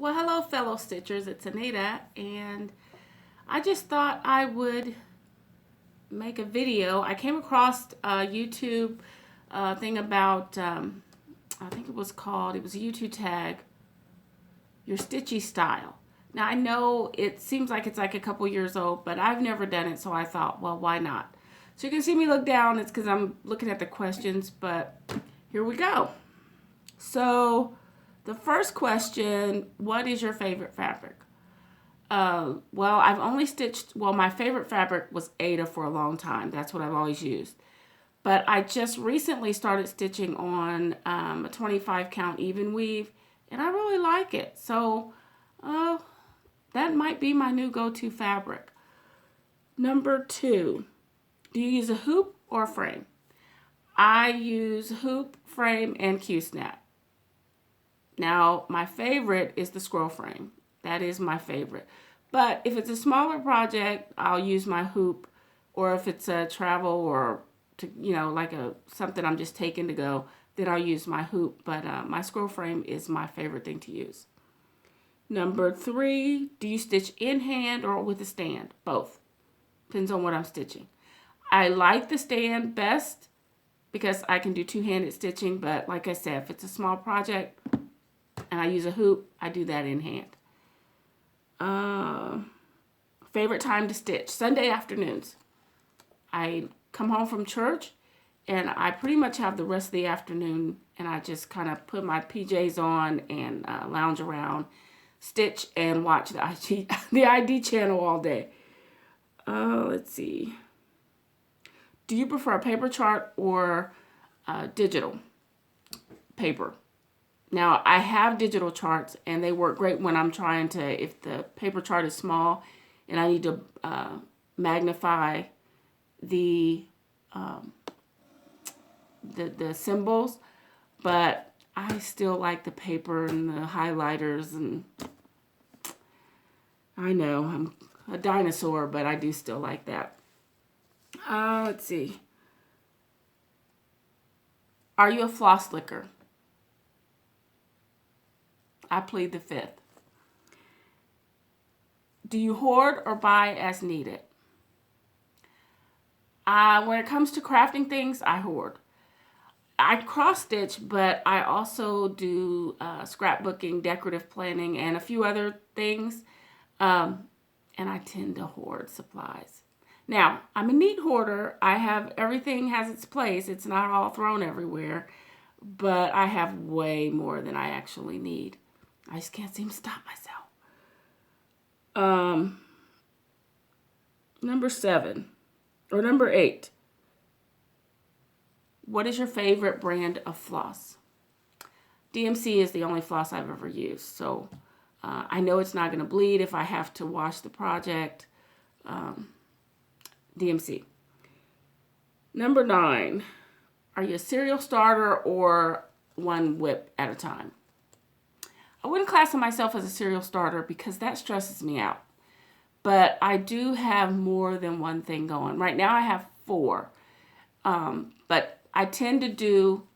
Well, hello, fellow stitchers. It's Anita, and I just thought I would make a video. I came across a YouTube thing about, I think it was a YouTube tag, your stitchy style. Now, I know it seems like it's like a couple years old, but I've never done it, so I thought, well, why not? So you can see me look down. It's because I'm looking at the questions, but here we go. So the first question, what is your favorite fabric? Well, I've only stitched, my favorite fabric was Aida for a long time. That's what I've always used. But I just recently started stitching on a 25 count even weave, and I really like it. So that might be my new go-to fabric. Number 2, do you use a hoop or a frame? I use hoop, frame, and Q-snap. Now, my favorite is the scroll frame. That is my favorite. But if it's a smaller project, I'll use my hoop, or if it's a travel or like something I'm just taking to go, then I'll use my hoop. But my scroll frame is my favorite thing to use. Number 3, do you stitch in hand or with a stand? Both. Depends on what I'm stitching. I like the stand best because I can do two-handed stitching, but like I said, if it's a small project and I use a hoop, I do that in hand. Favorite time to stitch? Sunday afternoons. I come home from church and I pretty much have the rest of the afternoon, and I just kind of put my PJs on and lounge around, stitch, and watch the ID channel all day. Let's see. Do you prefer a paper chart or digital paper? Now, I have digital charts, and they work great when I'm trying to, if the paper chart is small and I need to magnify the symbols, but I still like the paper and the highlighters, and I know I'm a dinosaur, but I do still like that. Let's see. Are you a floss licker? I plead the fifth. Do you hoard or buy as needed? When it comes to crafting things, I hoard. I cross stitch, but I also do scrapbooking, decorative planning, and a few other things. And I tend to hoard supplies. Now, I'm a neat hoarder. Everything has its place. It's not all thrown everywhere, but I have way more than I actually need. I just can't seem to stop myself. Number 8. What is your favorite brand of floss? DMC is the only floss I've ever used, so I know it's not going to bleed if I have to wash the project. DMC. Number 9. Are you a serial starter or one whip at a time? I wouldn't classify myself as a serial starter because that stresses me out. But I do have more than one thing going. Right now I have 4. But I tend to do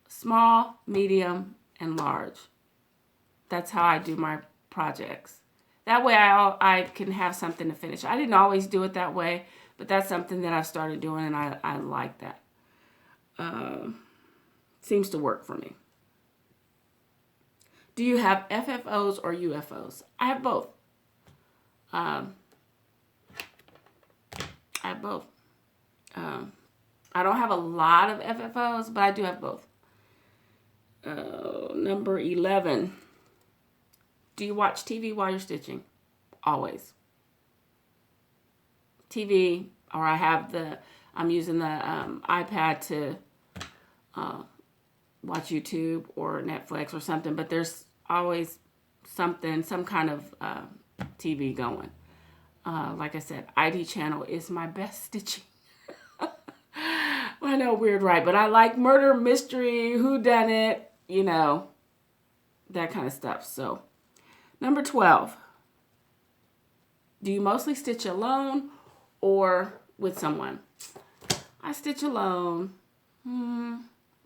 small, medium, and large. That's how I do my projects. That way I can have something to finish. I didn't always do it that way, but that's something that I've started doing, and I like that. Seems to work for me. Do you have FFOs or UFOs? I have both. I have both. I don't have a lot of FFOs, but I do have both. Number 11. Do you watch TV while you're stitching? Always. TV, or I'm using the iPad to watch YouTube or Netflix or something, but there's always some kind of TV going. Like I said, ID channel is my best stitching. I know, weird, right? But I like murder, mystery, whodunit, that kind of stuff. So, number 12. Do you mostly stitch alone or with someone? I stitch alone.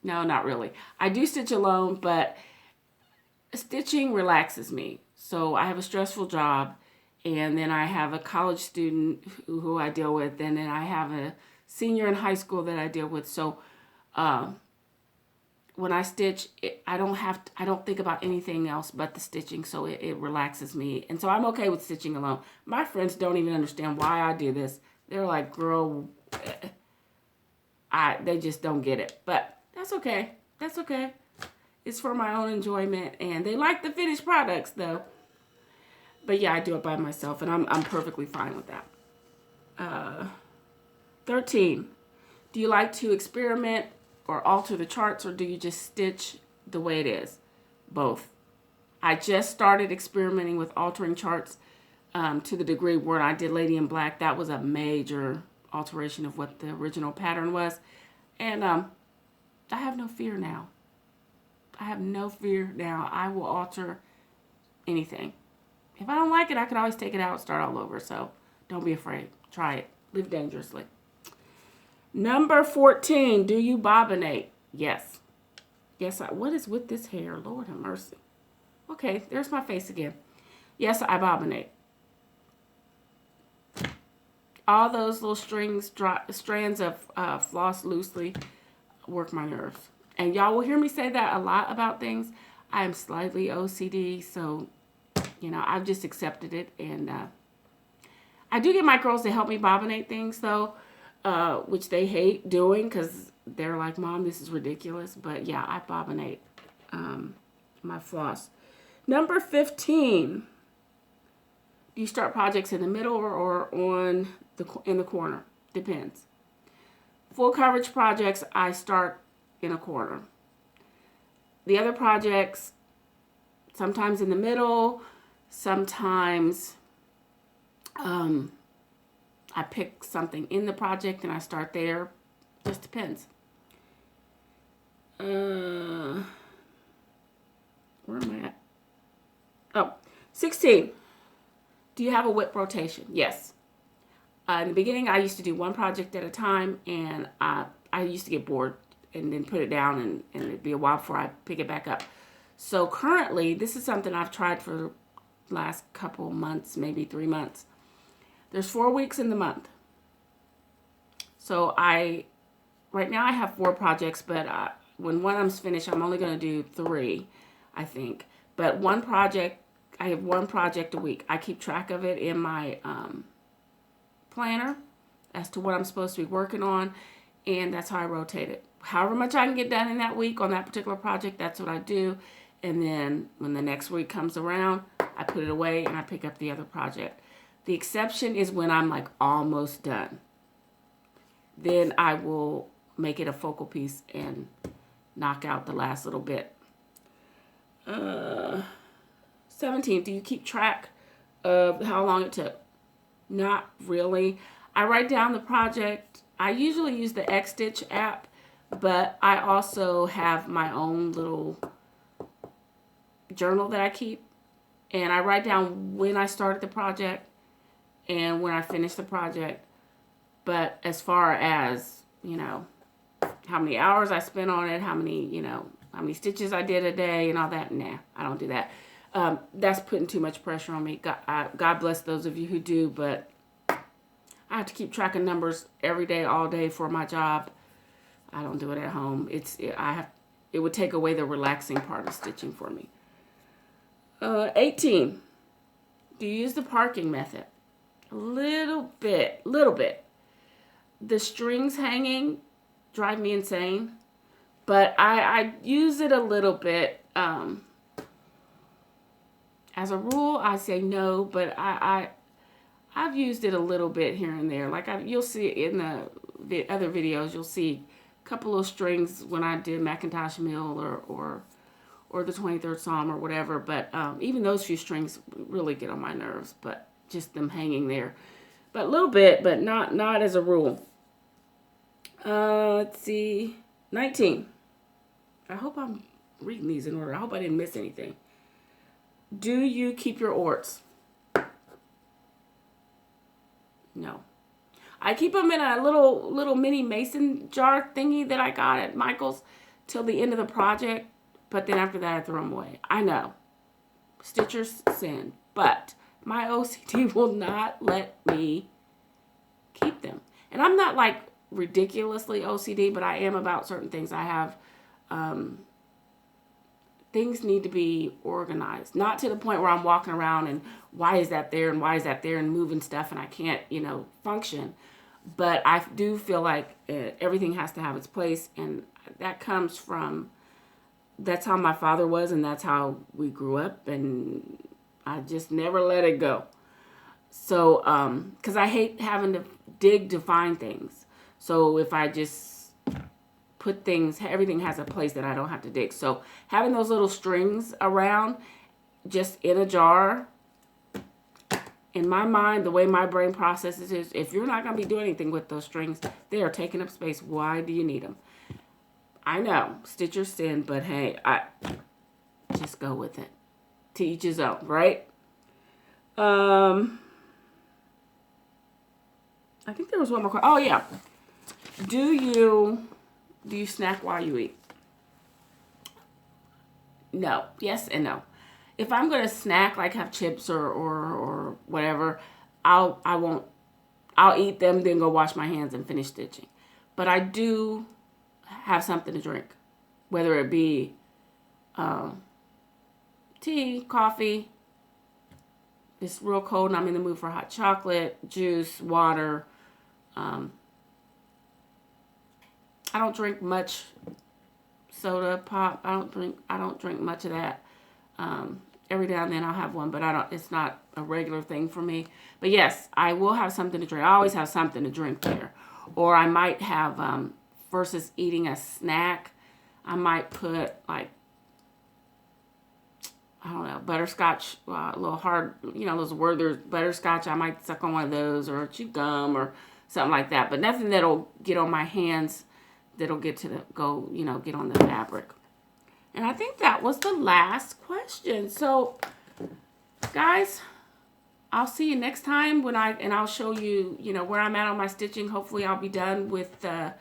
No, not really. I do stitch alone, but stitching relaxes me. So I have a stressful job, and then I have a college student who I deal with, and then I have a senior in high school that I deal with. So when I stitch, I don't think about anything else but the stitching, so it relaxes me. And so I'm okay with stitching alone. My friends don't even understand why I do this. They're like, girl, they just don't get it. But that's okay. That's okay. It's for my own enjoyment, and they like the finished products, though. But yeah, I do it by myself, and I'm perfectly fine with that. 13. Do you like to experiment or alter the charts, or do you just stitch the way it is? Both. I just started experimenting with altering charts to the degree where I did Lady in Black. That was a major alteration of what the original pattern was. And I have no fear now. I have no fear now. I will alter anything. If I don't like it, I can always take it out and start all over. So don't be afraid. Try it. Live dangerously. Number 14. Do you bobbinate? Yes. Yes, what is with this hair? Lord have mercy. Okay, there's my face again. Yes, I bobbinate. All those little strands of floss loosely work my nerves. And y'all will hear me say that a lot about things. I am slightly OCD, so, I've just accepted it. And I do get my girls to help me bobbinate things, though, which they hate doing because they're like, Mom, this is ridiculous. But, yeah, I bobbinate my floss. Number 15. Do you start projects in the middle or in the corner? Depends. Full coverage projects, I start in a corner. The other projects, sometimes in the middle, sometimes I pick something in the project and I start there. Just depends. Where am I at? Oh, 16. Do you have a whip rotation? Yes. In the beginning, I used to do one project at a time, and I used to get bored and then put it down, and it'd be a while before I pick it back up. So currently, this is something I've tried for the last couple months, maybe 3 months. There's 4 weeks in the month. So right now I have 4 projects, but when one of them's finished, I'm only going to do 3, I think. But I have one project a week. I keep track of it in my planner as to what I'm supposed to be working on, and that's how I rotate it. However much I can get done in that week on that particular project, that's what I do. And then when the next week comes around, I put it away and I pick up the other project. The exception is when I'm like almost done. Then I will make it a focal piece and knock out the last little bit. 17. Do you keep track of how long it took? Not really. I write down the project. I usually use the Xstitch app, but I also have my own little journal that I keep. And I write down when I started the project and when I finished the project. But as far as, how many hours I spent on it, how many stitches I did a day and all that, nah, I don't do that. That's putting too much pressure on me. God bless those of you who do, but I have to keep track of numbers every day, all day for my job. I don't do it at home. It would take away the relaxing part of stitching for me. 18. Do you use the parking method? A little bit. The strings hanging drive me insane, but I use it a little bit. As a rule, I say no, but I've used it a little bit here and there. Like you'll see in the other videos, you'll see a couple of strings when I did Macintosh Mill or the 23rd Psalm or whatever. But even those few strings really get on my nerves. But just them hanging there, but a little bit, but not as a rule. Let's see, 19. I hope I'm reading these in order. I hope I didn't miss anything. Do you keep your orts? No. I keep them in a little mini mason jar thingy that I got at Michael's till the end of the project, but then after that I throw them away. I know. Stitcher's sin. But my OCD will not let me keep them. And I'm not like ridiculously OCD, but I am about certain things. I have things need to be organized. Not to the point where I'm walking around and why is that there and why is that there and moving stuff and I can't, function. But I do feel like everything has to have its place, and that comes from, that's how my father was, and that's how we grew up, and I just never let it go. So, because I hate having to dig to find things. So if I just put things, everything has a place that I don't have to dig. So having those little strings around, just in a jar, in my mind, the way my brain processes is, if you're not going to be doing anything with those strings, they are taking up space. Why do you need them? I know, Stitcher's sin, but hey, I just go with it. To each his own, right? I think there was one more question. Oh yeah, do you snack while you eat? No. Yes and no. If I'm gonna snack, like have chips or whatever, I'll eat them, then go wash my hands and finish stitching. But I do have something to drink, whether it be tea, coffee. It's real cold and I'm in the mood for hot chocolate, juice, water. I don't drink much soda, pop. I don't drink much of that. Every now and then I'll have one, but it's not a regular thing for me. But yes, I will have something to drink. I always have something to drink there. Or I might have, versus eating a snack, I might put like, I don't know, butterscotch, a little hard, those Werther's butterscotch. I might suck on one of those, or chew gum or something like that. But nothing that'll get on my hands, that'll get to get on the fabric. And I think that was the last question. So, guys, I'll see you next time I'll show you, where I'm at on my stitching. Hopefully I'll be done with the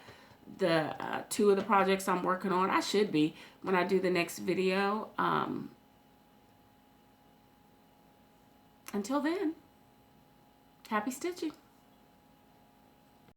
two of the projects I'm working on. I should be when I do the next video. Until then, happy stitching.